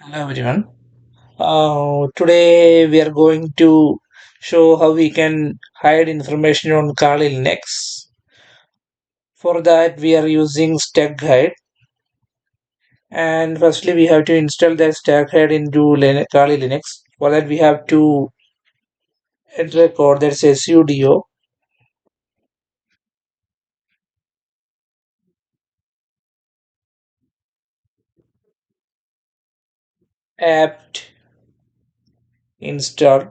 Hello everyone. Today we are going to show how we can hide information on Kali Linux. For that we are using Steghide, and firstly we have to install the Steghide into Kali Linux. For that we have to enter a code that says sudo apt install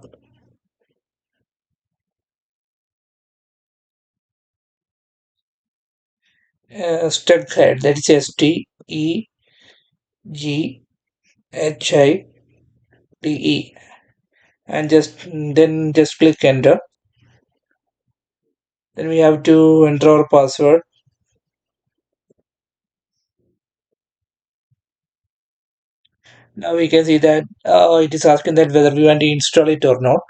Steghide, that is Steghide, and just click enter. Then we have to enter our password. Now we can see that it is asking that whether we want to install it or not.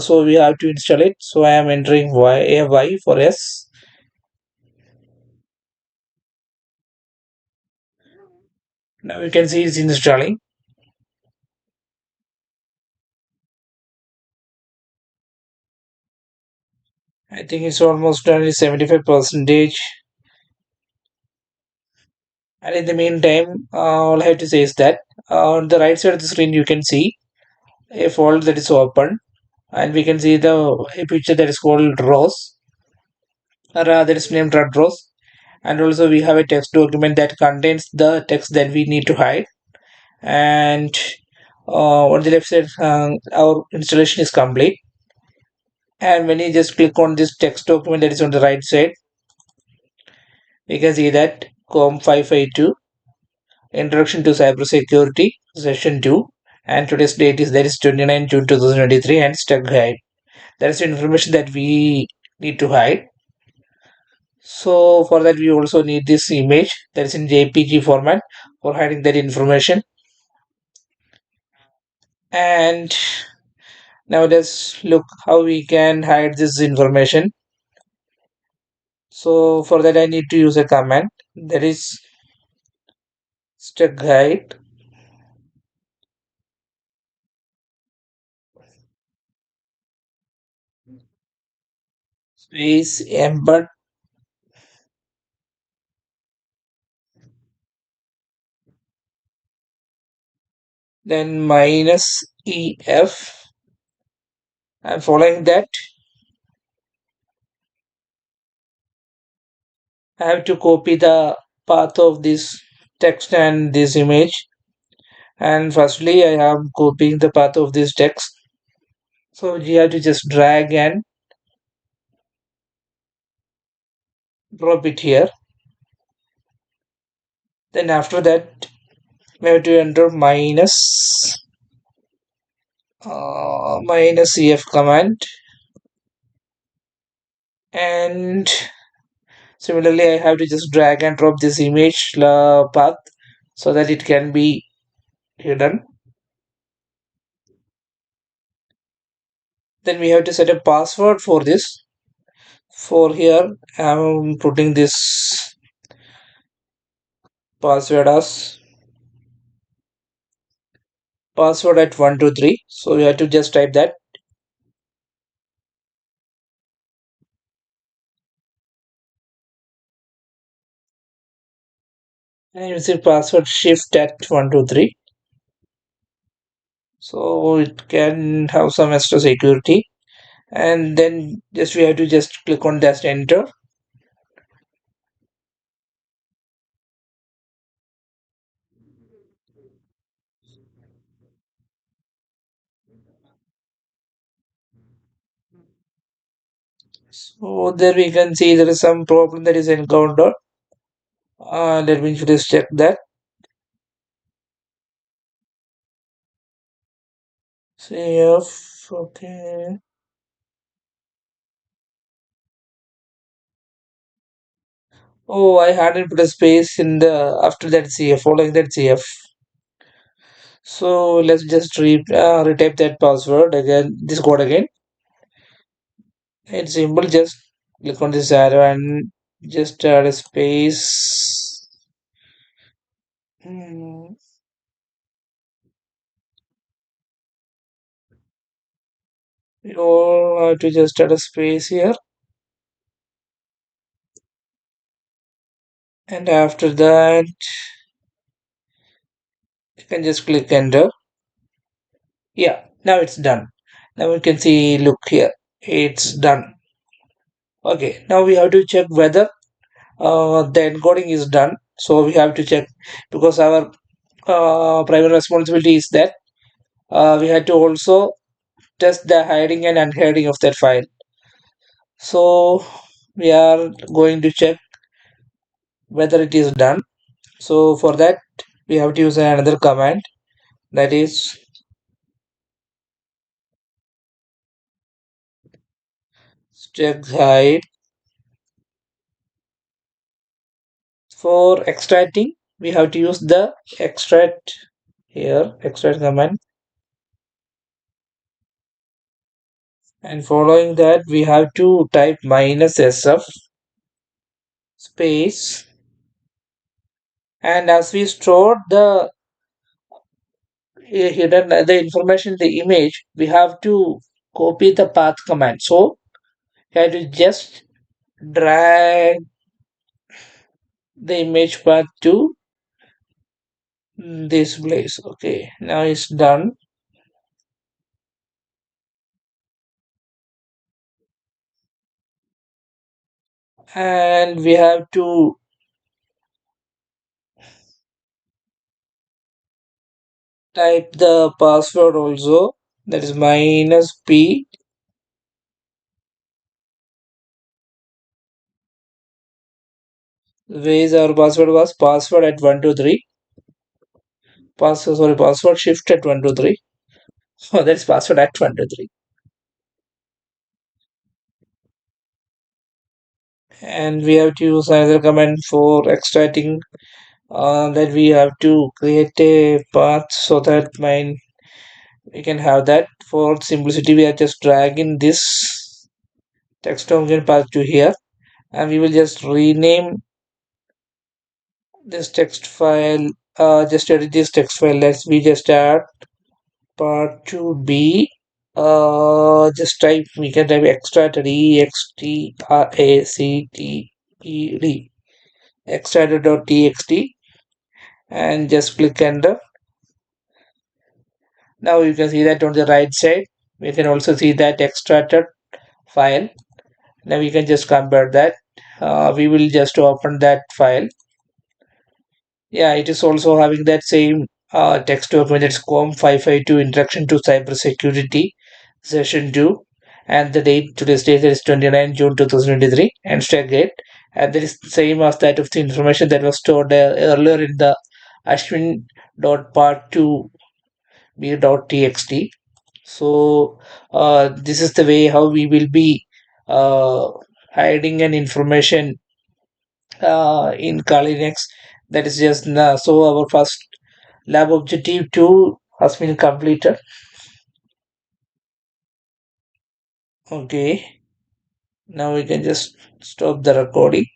So we have to install it. So I am entering Y for yes. Now we can see it's installing. I think it's almost done, it's 75 percentage. And in the meantime, all I have to say is that on the right side of the screen you can see a folder that is open, and we can see a picture that is called Rose, or that is named Red Rose. And also we have a text document that contains the text that we need to hide. And on the left side our installation is complete, and when you just click on this text document that is on the right side, we can see that com 552 introduction to cybersecurity session 2, and today's date is that is 29 June 2023, and stuck guide. That is the information that we need to hide. So for that we also need this image that is in jpg format for hiding that information. And now let's look how we can hide this information. So for that I need to use a command that is Steghide space embed, then minus ef, and following that I have to copy the path of this text and this image. And firstly I am copying the path of this text, so you have to just drag and drop it here. Then after that we have to enter minus ef command, and similarly I have to just drag and drop this image path so that it can be hidden. Then we have to set a password for this. For here I'm putting this password as password at 123, so you have to just type that. And you see password shift at 123, so it can have some extra security. And then just we have to just click on that enter. So there we can see there is some problem that is encountered. Let me just check that. CF, okay. Oh, I hadn't put a space in the after that CF, following that CF. So let's just retype that password again, this code again. It's simple, just click on this arrow and just add a space. Hmm. We all have to just add a space here, and after that you can just click enter. Yeah, now it's done. Now we can see, look here, it's done. Okay, now we have to check whether the encoding is done. So we have to check, because our primary responsibility is that we had to also test the hiding and unhiding of that file. So we are going to check whether it is done. So for that we have to use another command, that is Steghide. For extracting we have to use the extract here, extract command, and following that we have to type -sf space, and as we store the hidden the information in the image, we have to copy the path command. So you have to just drag the image path to this place. Okay, now it's done. And we have to type the password also, that is -p. Ways our password was password at 123, password shift at 123. Oh, that is password at 123. And we have to use another command for extracting, that we have to create a path so that mine we can have that. For simplicity we are just dragging this text function path to here, and we will just rename this text file, just edit this text file. Let's we just add part to be, just type, we can type extracted, extracted, extracted.txt, and just click enter. Now you can see that on the right side we can also see that extracted file. Now we can just compare that. We will just open that file. Yeah, it is also having that same text document, that's com 552 introduction to cybersecurity session 2, and the date, today's date, is 29 June 2023, and stack date, and that is the same as that of the information that was stored earlier in the ASWIN dot part 2 b.txt. So this is the way how we will be uh, hiding an information in Kali next. That is just so our first lab objective 2 has been completed. Okay, now we can just stop the recording.